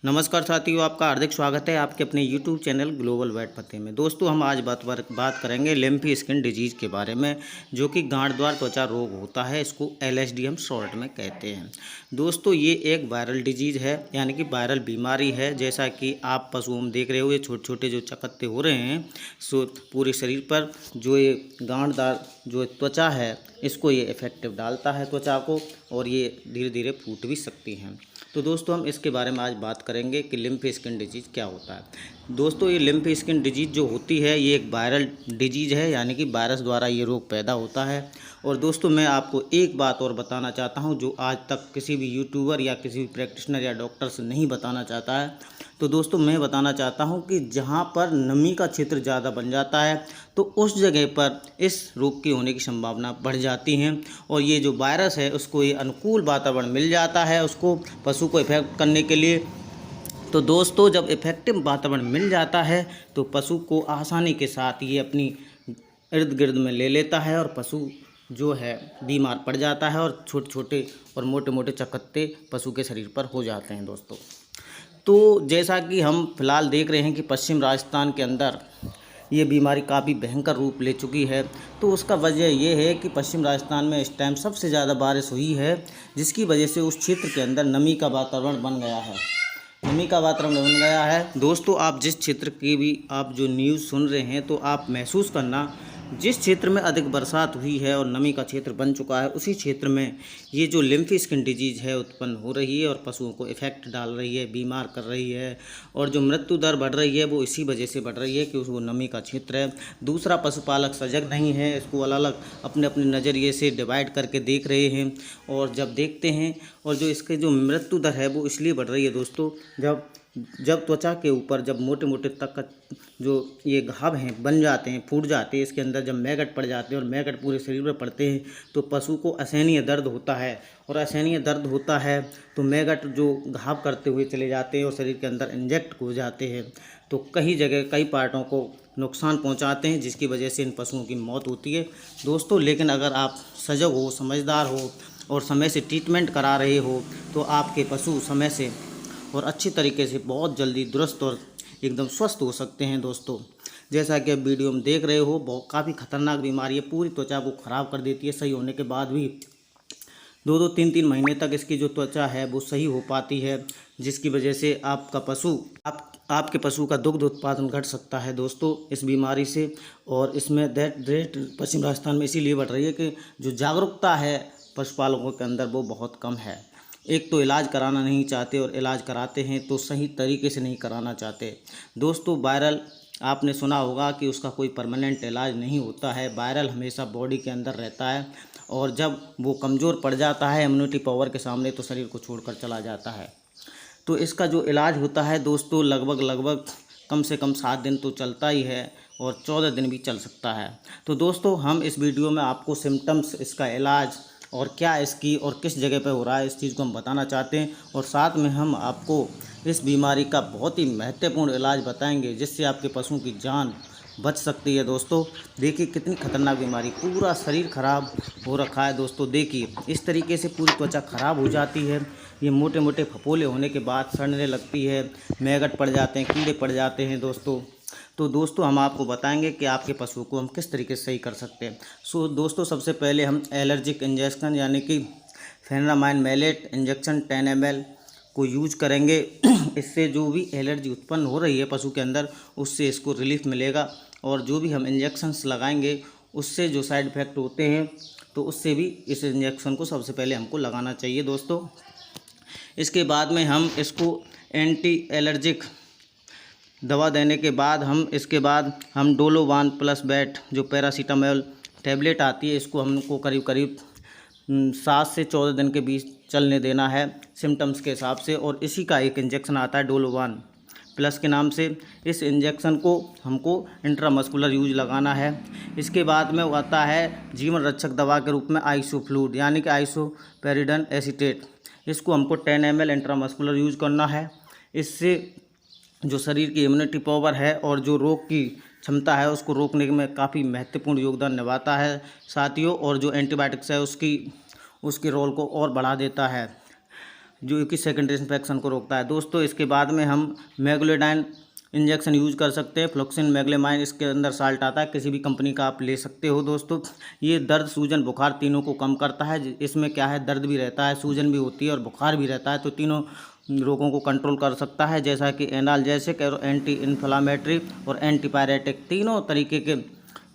नमस्कार साथियों, आपका हार्दिक स्वागत है आपके अपने YouTube चैनल ग्लोबल वेट पते में। दोस्तों, हम आज बात करेंगे लिम्फी स्किन डिजीज़ के बारे में, जो कि गांठ द्वार त्वचा रोग होता है। इसको LSD हम शॉर्ट में कहते हैं। दोस्तों, ये एक वायरल डिजीज़ है, यानी कि वायरल बीमारी है। जैसा कि आप पशुओं में देख रहे हो, ये छोटे छोटे जो चकत्ते हो रहे हैं, सो पूरे शरीर पर जो ये गांठदार जो त्वचा है, इसको ये इफेक्टिव डालता है त्वचा को, और ये धीरे धीरे फूट भी सकती हैं। तो दोस्तों, हम इसके बारे में आज बात करेंगे कि लिम्फी स्किन डिजीज़ क्या होता है। दोस्तों, ये लिम्फी स्किन डिजीज़ जो होती है, ये एक वायरल डिजीज़ है, यानी कि वायरस द्वारा ये रोग पैदा होता है। और दोस्तों, मैं आपको एक बात और बताना चाहता हूं, जो आज तक किसी भी यूट्यूबर या किसी भी प्रैक्टिशनर या डॉक्टर से नहीं बताना चाहता है। तो दोस्तों, मैं बताना चाहता हूं कि जहां पर नमी का क्षेत्र ज़्यादा बन जाता है, तो उस जगह पर इस रोग के होने की संभावना बढ़ जाती है। और ये जो वायरस है, उसको ये अनुकूल वातावरण मिल जाता है उसको पशु को इफेक्ट करने के लिए। तो दोस्तों, जब इफेक्टिव वातावरण मिल जाता है, तो पशु को आसानी के साथ ये अपनी इर्द गिर्द में ले लेता है, और पशु जो है बीमार पड़ जाता है, और छोटे छोटे और मोटे मोटे चकत्ते पशु के शरीर पर हो जाते हैं। दोस्तों, तो जैसा कि हम फिलहाल देख रहे हैं कि पश्चिम राजस्थान के अंदर ये बीमारी काफ़ी भयंकर रूप ले चुकी है। तो उसका वजह ये है कि पश्चिम राजस्थान में इस टाइम सबसे ज़्यादा बारिश हुई है, जिसकी वजह से उस क्षेत्र के अंदर नमी का वातावरण बन गया है। नमी का वातावरण बन गया है। दोस्तों, आप जिस क्षेत्र की भी आप जो न्यूज़ सुन रहे हैं, तो आप महसूस करना, जिस क्षेत्र में अधिक बरसात हुई है और नमी का क्षेत्र बन चुका है, उसी क्षेत्र में ये जो लिम्फी स्किन डिजीज़ है उत्पन्न हो रही है, और पशुओं को इफेक्ट डाल रही है, बीमार कर रही है। और जो मृत्यु दर बढ़ रही है, वो इसी वजह से बढ़ रही है कि वो नमी का क्षेत्र है। दूसरा, पशुपालक सजग नहीं है, इसको अलग अलग अपने अपने नज़रिए से डिवाइड करके देख रहे हैं। और जब देखते हैं, और जो इसके जो मृत्यु दर है, वो इसलिए बढ़ रही है दोस्तों, जब त्वचा के ऊपर जब मोटे मोटे तक जो ये घाव हैं बन जाते हैं, फूट जाते हैं, इसके अंदर जब मैगट पड़ जाते हैं और मैगट पूरे शरीर में पड़ते हैं, तो पशु को असहनीय दर्द होता है। और असहनीय दर्द होता है तो मैगट जो घाव करते हुए चले जाते हैं और शरीर के अंदर इंजेक्ट हो जाते हैं, तो कई जगह कई पार्टों को नुकसान पहुंचाते हैं, जिसकी वजह से इन पशुओं की मौत होती है। दोस्तों, लेकिन अगर आप सजग हो, समझदार हो, और समय से ट्रीटमेंट करा रहे हो, तो आपके पशु समय से और अच्छी तरीके से बहुत जल्दी दुरुस्त और एकदम स्वस्थ हो सकते हैं। दोस्तों, जैसा कि आप वीडियो में देख रहे हो, बहुत काफ़ी खतरनाक बीमारी है, पूरी त्वचा को ख़राब कर देती है। सही होने के बाद भी 2-2, 3-3 महीने तक इसकी जो त्वचा है वो सही हो पाती है, जिसकी वजह से आपका पशु आपके पशु का दुग्ध उत्पादन घट सकता है दोस्तों, इस बीमारी से। और इसमें रेट पश्चिम राजस्थान में इसीलिए बढ़ रही है कि जो जागरूकता है पशुपालकों के अंदर, वो बहुत कम है। एक तो इलाज कराना नहीं चाहते, और इलाज कराते हैं तो सही तरीके से नहीं कराना चाहते। दोस्तों, वायरल आपने सुना होगा कि उसका कोई परमानेंट इलाज नहीं होता है। वायरल हमेशा बॉडी के अंदर रहता है, और जब वो कमज़ोर पड़ जाता है इम्यूनिटी पावर के सामने, तो शरीर को छोड़कर चला जाता है। तो इसका जो इलाज होता है दोस्तों, लगभग कम से कम 7 दिन तो चलता ही है, और 14 दिन भी चल सकता है। तो दोस्तों, हम इस वीडियो में आपको सिम्टम्स, इसका इलाज, और क्या इसकी और किस जगह पे हो रहा है, इस चीज़ को हम बताना चाहते हैं। और साथ में हम आपको इस बीमारी का बहुत ही महत्वपूर्ण इलाज बताएंगे, जिससे आपके पशुओं की जान बच सकती है। दोस्तों, देखिए कितनी खतरनाक बीमारी, पूरा शरीर खराब हो रखा है। दोस्तों, देखिए इस तरीके से पूरी त्वचा खराब हो जाती है। ये मोटे मोटे फफोले होने के बाद सड़ने लगती है, मैगट पड़ जाते हैं, कीड़े पड़ जाते हैं। तो दोस्तों, हम आपको बताएंगे कि आपके पशु को हम किस तरीके से सही कर सकते हैं। दोस्तों, सबसे पहले हम एलर्जिक इंजेक्शन, यानी कि फेनामाइन मैलेट इंजेक्शन 10 ml को यूज करेंगे। इससे जो भी एलर्जी उत्पन्न हो रही है पशु के अंदर, उससे इसको रिलीफ मिलेगा। और जो भी हम इंजेक्शन्स लगाएंगे, उससे जो साइड इफ़ेक्ट होते हैं, तो उससे भी इस इंजेक्शन को सबसे पहले हमको लगाना चाहिए। दोस्तों, इसके बाद में हम इसको एंटी एलर्जिक दवा देने के बाद इसके बाद हम डोलोवान प्लस बैट, जो पैरासीटामोल टैबलेट आती है, इसको हमको करीब 7 से 14 दिन के बीच चलने देना है सिम्टम्स के हिसाब से। और इसी का एक इंजेक्शन आता है डोलोवान प्लस के नाम से। इस इंजेक्शन को हमको इंट्रामस्कुलर यूज लगाना है। इसके बाद में आता है जीवन रक्षक दवा के रूप में आइसोफ्लूड, यानी कि आइसोपेरिडन एसीटेट। इसको हमको 10 ml इंट्रामस्कुलर यूज करना है। इससे जो शरीर की इम्यूनिटी पावर है और जो रोग की क्षमता है, उसको रोकने में काफ़ी महत्वपूर्ण योगदान निभाता है साथियों। और जो एंटीबायोटिक्स है, उसकी रोल को और बढ़ा देता है। जो कि सेकेंडरी इन्फेक्शन को रोकता है दोस्तों। इसके बाद में हम मैग्लोडाइन इंजेक्शन यूज़ कर सकते हैं। फ्लोक्सिन मैग्लेमाइन इसके अंदर साल्ट आता है, किसी भी कंपनी का आप ले सकते हो दोस्तों। ये दर्द, सूजन, बुखार तीनों को कम करता है। इसमें क्या है, दर्द भी रहता है, सूजन भी होती है और बुखार भी रहता है, तो तीनों रोगों को कंट्रोल कर सकता है। जैसा कि एनाल्जेसिक और एंटी इन्फ्लामेटरी और एंटीपायरेटिक, तीनों तरीके के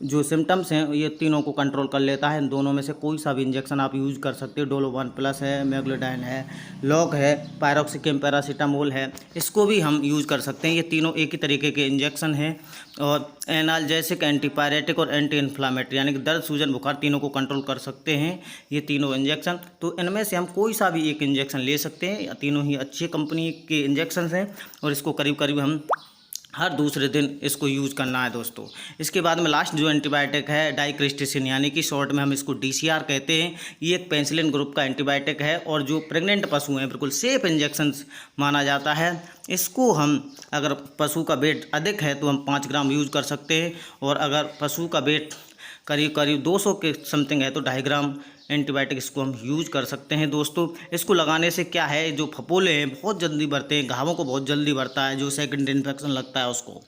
जो सिम्टम्स हैं ये तीनों को कंट्रोल कर लेता है। इन दोनों में से कोई सा भी इंजेक्शन आप यूज़ कर सकते हो। डोलोवान प्लस है, मैग्लोडाइन है, लॉक है, पायरोक्सिकिम, पैरासीटामोल है, इसको भी हम यूज़ कर सकते हैं। ये तीनों एक ही तरीके के इंजेक्शन हैं। और एनाल्जेसिक, एंटीपायरेटिक और एंटी इन्फ्लामेटरी, यानी कि दर्द, सूजन, बुखार तीनों को कंट्रोल कर सकते हैं ये तीनों इंजेक्शन। तो इनमें से हम कोई सा भी एक इंजेक्शन ले सकते हैं। तीनों ही अच्छी कंपनी के इंजेक्शन हैं और इसको करीब करीब हम हर दूसरे दिन इसको यूज़ करना है दोस्तों। इसके बाद में लास्ट जो एंटीबायोटिक है डाइक्रिस्टिसिन, यानी कि शॉर्ट में हम इसको DCR कहते हैं। ये एक पेनिसिलिन ग्रुप का एंटीबायोटिक है और जो प्रेग्नेंट पशु हैं बिल्कुल सेफ इंजेक्शन माना जाता है। इसको हम, अगर पशु का वेट अधिक है तो हम 5 ग्राम यूज़ कर सकते हैं, और अगर पशु का वेट करीब करीब 200 के समथिंग है तो 2.5 ग्राम एंटीबायोटिक इसको हम यूज़ कर सकते हैं दोस्तों। इसको लगाने से क्या है, जो फपोले हैं बहुत जल्दी बढ़ते हैं, घावों को बहुत जल्दी बढ़ता है, जो सेकेंडरी इन्फेक्शन लगता है उसको,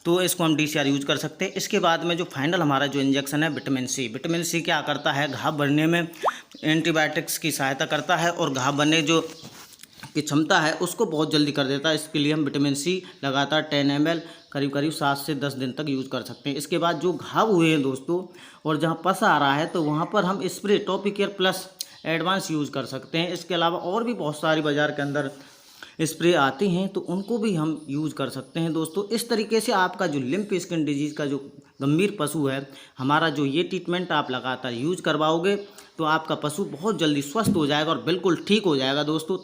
तो इसको हम DCR यूज़ कर सकते हैं। इसके बाद में जो फाइनल हमारा जो इंजेक्शन है विटामिन C, विटामिन C क्या करता है, घाव बढ़ने में एंटीबायोटिक्स की सहायता करता है और घाव बनने जो की क्षमता है उसको बहुत जल्दी कर देता है। इसके लिए हम विटामिन C लगातार 10 ml करीब करीब 7 से 10 दिन तक यूज़ कर सकते हैं। इसके बाद जो घाव हुए हैं दोस्तों और जहाँ पस आ रहा है तो वहाँ पर हम स्प्रे टॉपिकेयर प्लस एडवांस यूज़ कर सकते हैं। इसके अलावा और भी बहुत सारी बाज़ार के अंदर स्प्रे आती हैं तो उनको भी हम यूज़ कर सकते हैं दोस्तों। इस तरीके से आपका जो लिम्फ स्किन डिजीज़ का जो गंभीर पशु है, हमारा जो ये ट्रीटमेंट आप लगातार यूज़ करवाओगे तो आपका पशु बहुत जल्दी स्वस्थ हो जाएगा और बिल्कुल ठीक हो जाएगा दोस्तों।